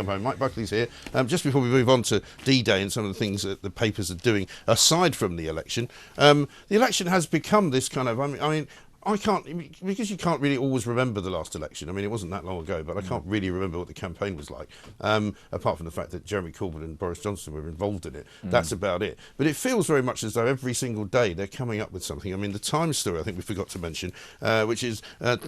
Mike Buckley's here. Just before we move on to D-Day and some of the things that the papers are doing aside from the election has become this kind of, I can't, because you can't really always remember the last election. I mean, it wasn't that long ago, but I can't really remember what the campaign was like, apart from the fact that Jeremy Corbyn and Boris Johnson were involved in it. That's about it. But it feels very much as though every single day they're coming up with something. I mean, the Times story, I think we forgot to mention, which is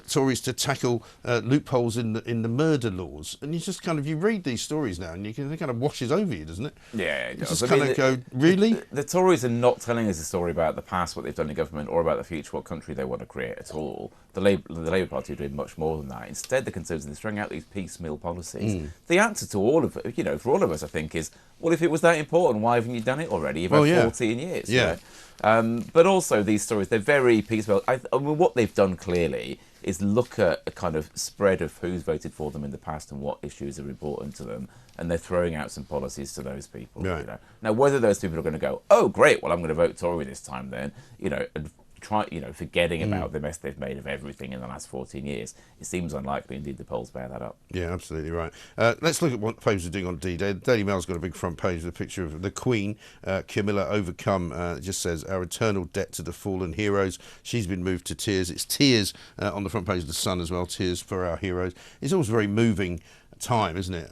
Tories to tackle loopholes in the murder laws. And you just kind of, you read these stories now and it kind of washes over you, doesn't it? Yeah, it does. You just go, really? The Tories are not telling us a story about the past, what they've done in government, or about the future, what country they want to create at all. The Labour Party are doing much more than that. Instead, the Conservatives are throwing out these piecemeal policies. The answer to all of it, for all of us, I think, is, well, if it was that important, why haven't you done it already? You've had 14 years. Yeah. Right? But also these stories, they're very piecemeal. I mean, what they've done clearly is look at a kind of spread of who's voted for them in the past and what issues are important to them, and they're throwing out some policies to those people. Right. Now, whether those people are going to go, oh, great, well, I'm going to vote Tory this time then, and forgetting about the mess they've made of everything in the last 14 years, it seems unlikely. Indeed, the polls bear that up. Yeah, absolutely right. Let's look at what papers are doing on D-Day. The Daily Mail's got a big front page with a picture of the Queen, Camilla, overcome. It just says, our eternal debt to the fallen heroes. She's been moved to tears. It's tears on the front page of The Sun as well, tears for our heroes. It's always very moving time, isn't it?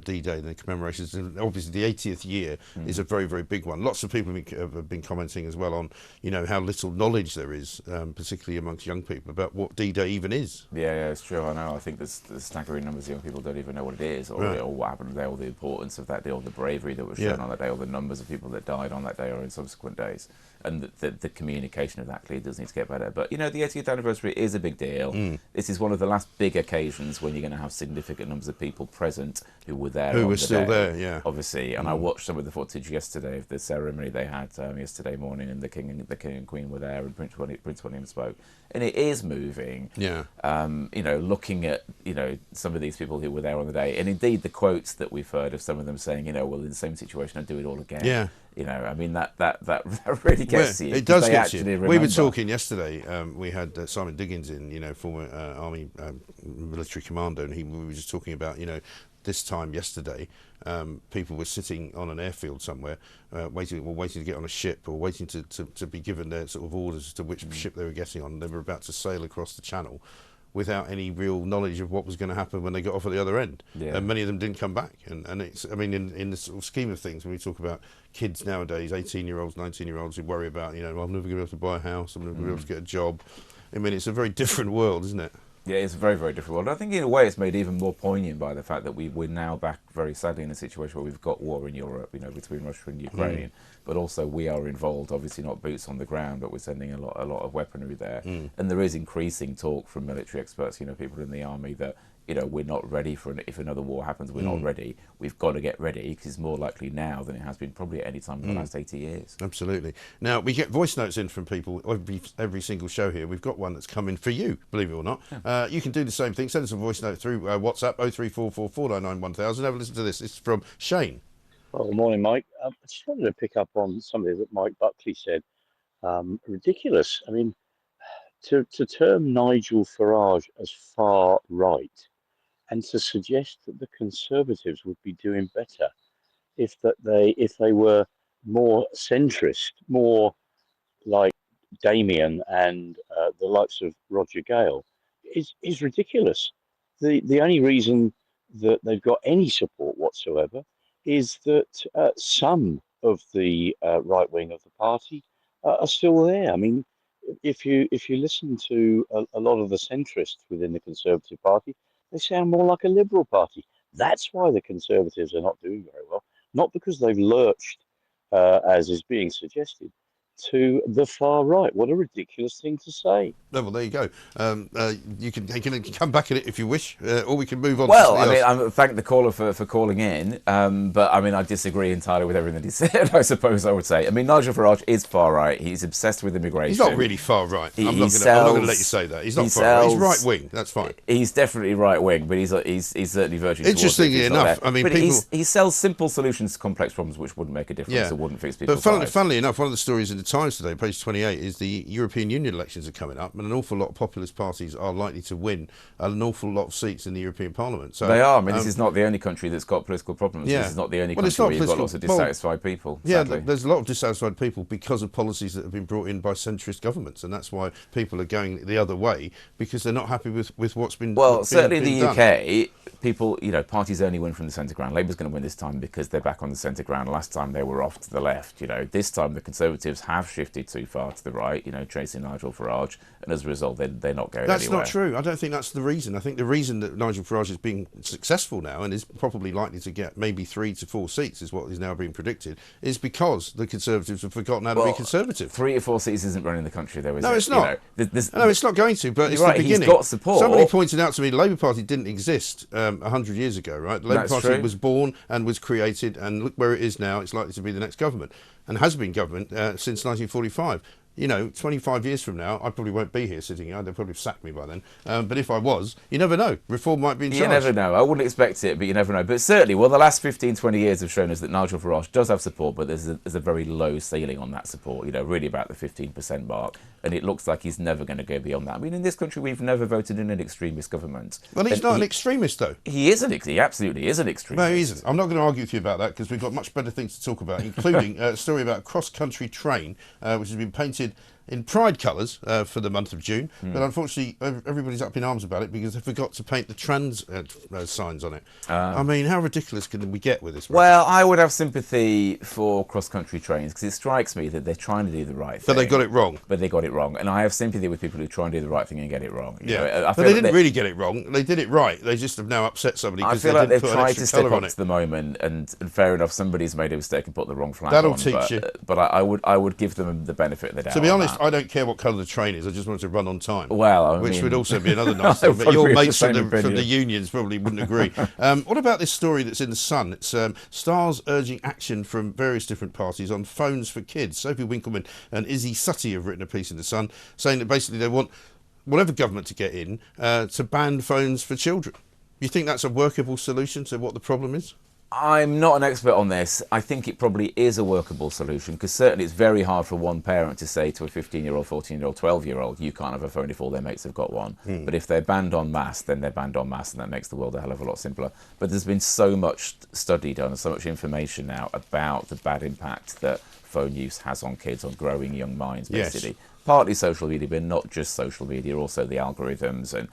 D-Day, the commemorations, and obviously the 80th year is a very, very big one. Lots of people have been commenting as well on, how little knowledge there is, particularly amongst young people, about what D-Day even is. Yeah, it's true. I know. I think there's staggering numbers of young people don't even know what it is, or what happened today, or the importance of that day, or the bravery that was shown on that day, or the numbers of people that died on that day or in subsequent days. And the communication of that clearly does need to get better. But, the 80th anniversary is a big deal. This is one of the last big occasions when you're going to have significant numbers of people present who were there. Who were still there, yeah. Obviously. And I watched some of the footage yesterday of the ceremony they had yesterday morning, and the King and Queen were there, and Prince William spoke. And it is moving. Yeah. Looking at, some of these people who were there on the day. And indeed, the quotes that we've heard of some of them saying, well, in the same situation, I'd do it all again. Yeah. That really gets you. It does get you. We were talking yesterday. We had Simon Diggins in, former Army military commander, and we were just talking about, this time yesterday, people were sitting on an airfield somewhere, waiting to get on a ship, or waiting to be given their sort of orders as to which ship they were getting on. They were about to sail across the channel without any real knowledge of what was going to happen when they got off at the other end. Yeah. And many of them didn't come back. And it's, in the sort of scheme of things, when we talk about kids nowadays, 18-year-olds, 19-year-olds who worry about, I'm never going to be able to buy a house, I'm never going to be able to get a job. It's a very different world, isn't it? Yeah, it's a very, very different world. I think in a way it's made even more poignant by the fact that we're now back very sadly in a situation where we've got war in Europe, between Russia and Ukraine, but also we are involved, obviously not boots on the ground, but we're sending a lot of weaponry there. And there is increasing talk from military experts, people in the army, that we're not ready for if another war happens, we're not ready. We've got to get ready, because it's more likely now than it has been probably at any time in the last 80 years. Absolutely. Now, we get voice notes in from people every single show here. We've got one that's coming for you, believe it or not. Yeah. You can do the same thing. Send us a voice note through WhatsApp, 0344 499 1000. Have a listen to this. It's from Shane. Well, good morning, Mike. I just wanted to pick up on something that Mike Buckley said. Ridiculous. To term Nigel Farage as far right, and to suggest that the Conservatives would be doing better if they were more centrist, more like Damien and the likes of Roger Gale, is ridiculous. The only reason that they've got any support whatsoever is that some of the right wing of the party are still there. If you listen to a lot of the centrists within the Conservative Party, they sound more like a Liberal Party. That's why the Conservatives are not doing very well, not because they've lurched, as is being suggested, to the far right. What a ridiculous thing to say. No, well, there you go. You can come back at it if you wish, or we can move on. Well, I thank the caller for calling in, but I disagree entirely with everything that he said, I suppose I would say. Nigel Farage is far right. He's obsessed with immigration. He's not really far right. I'm not going to let you say that. He's not far right. He's right wing. That's fine. He's definitely right wing, but he's certainly verging towards Interestingly enough, he sells simple solutions to complex problems which wouldn't make a difference or wouldn't fix people's lives. But funnily enough, one of the stories in the Times today, page 28, is the European Union elections are coming up, and an awful lot of populist parties are likely to win an awful lot of seats in the European Parliament. So they are. I mean, this is not the only country that's got political problems. Yeah. This is not the only Well, it's country not where you've got political- lots of dissatisfied people. Yeah, Sadly. there's a lot of dissatisfied people because of policies that have been brought in by centrist governments, and that's why people are going the other way, because they're not happy with what's been Well, what's certainly in been the done. UK, people, parties only win from the centre ground. Labour's going to win this time because they're back on the centre ground. Last time they were off to the left. This time the Conservatives have shifted too far to the right, chasing Nigel Farage, and as a result, they're not going That's anywhere. not true. I don't think that's the reason. I think the reason that Nigel Farage is being successful now and is probably likely to get maybe 3 to 4 seats, is what is now being predicted, is because the Conservatives have forgotten how to be conservative. 3 or 4 seats isn't running the country, though, is it? No, it's not. No, it's not going to, but it's You're right, the beginning. he's got support. Somebody pointed out to me the Labour Party didn't exist 100 years ago, right? The Labour That's Party true. was born and was created, and look where it is now. It's likely to be the next government, and has been government since 1945. 25 years from now, I probably won't be here sitting here. They'll probably have sacked me by then. But if I was, you never know. Reform might be in charge. You never know. I wouldn't expect it, but you never know. But certainly, the last 15, 20 years have shown us that Nigel Farage does have support, but there's a very low ceiling on that support, really about the 15% mark. And it looks like he's never going to go beyond that. I mean, in this country, we've never voted in an extremist government. Well, he's not an extremist, though. He absolutely is an extremist. No, he isn't. I'm not going to argue with you about that, because we've got much better things to talk about, including a story about a cross-country train, which has been painted in pride colours for the month of June, but unfortunately everybody's up in arms about it because they forgot to paint the trans signs on it. I mean, how ridiculous can we get with this? Well, I would have sympathy for cross-country trains because it strikes me that they're trying to do the right thing. But they got it wrong. But they got it wrong. And I have sympathy with people who try and do the right thing and get it wrong. But they didn't really get it wrong. They did it right. They just have now upset somebody I because feel they like didn't they've put an tried extra to step colour up on it. to the moment, and fair enough, somebody's made a mistake and put the wrong flag That'll on. teach you. But I would give them the benefit of the doubt. To be on honest, that. I don't care what colour the train is. I just want it to run on time. Well, which mean, would also be another nice thing. But probably your have the mates same from the opinion. unions probably wouldn't agree. What about this story that's in the Sun? It's stars urging action from various different parties on phones for kids. Sophie Winkleman and Izzy Sutty have written a piece in the Sun saying that basically they want whatever government to get in to ban phones for children. You think that's a workable solution to what the problem is? I'm not an expert on this. I think it probably is a workable solution because certainly it's very hard for one parent to say to a 15-year-old, 14-year-old, 12-year-old, you can't have a phone if all their mates have got one. But if they're banned en masse, then they're banned en masse, and that makes the world a hell of a lot simpler. But there's been so much study done and so much information now about the bad impact that phone use has on kids, on growing young minds, basically. Yes. Partly social media, but not just social media, also the algorithms and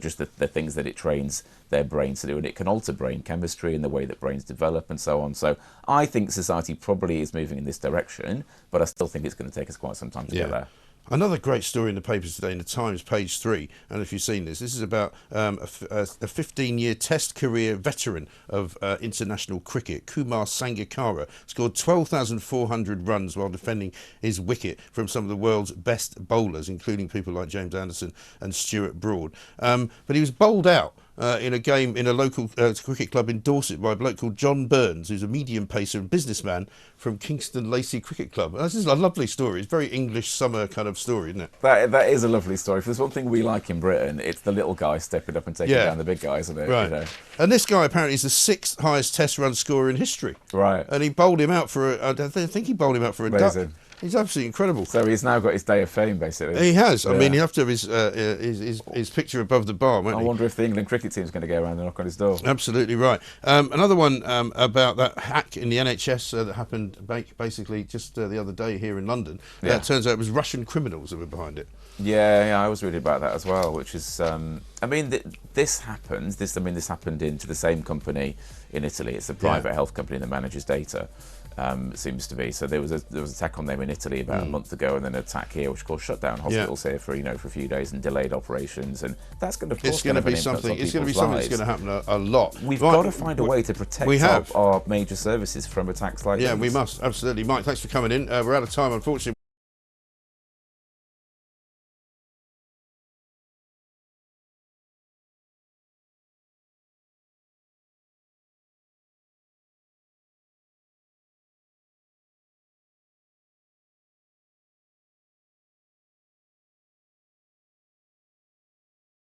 just the things that it trains their brains to do, and it can alter brain chemistry and the way that brains develop and so on. So I think society probably is moving in this direction, but I still think it's going to take us quite some time to get there. Another great story in the papers today, in the Times, page 3, and if you've seen this is about a 15-year Test career veteran of international cricket, Kumar Sangakkara, scored 12,400 runs while defending his wicket from some of the world's best bowlers, including people like James Anderson and Stuart Broad. But he was bowled out in a game in a local cricket club in Dorset by a bloke called John Burns, who's a medium pacer and businessman from Kingston Lacey Cricket Club. This is a lovely story. It's a very English summer kind of story, isn't it? That is a lovely story. If there's one thing we like in Britain, it's the little guy stepping up and taking down the big guy, isn't it? Right. And this guy apparently is the 6th highest Test run scorer in history. Right. And he bowled him out for I think he bowled him out for a duck. He's absolutely incredible. So he's now got his day of fame, basically. He has. I mean, you have to have his picture above the bar, won't I he? wonder if the England cricket team's going to go around and knock on his door. Absolutely right. Another one about that hack in the NHS that happened basically just the other day here in London. It turns out it was Russian criminals that were behind it. Yeah, I was reading about that as well, which is, I mean, this happens. This happened into the same company in Italy. It's a private health company that manages data. It seems to be. So there was an attack on them in Italy about a month ago, and then an attack here, which caused shut down hospitals here for a few days and delayed operations, and that's going to It's going to be something. It's going to be something that's going to happen a lot. We've got to find a way to protect our major services from attacks like this. Yeah, we must absolutely. Mike, thanks for coming in. We're out of time, unfortunately.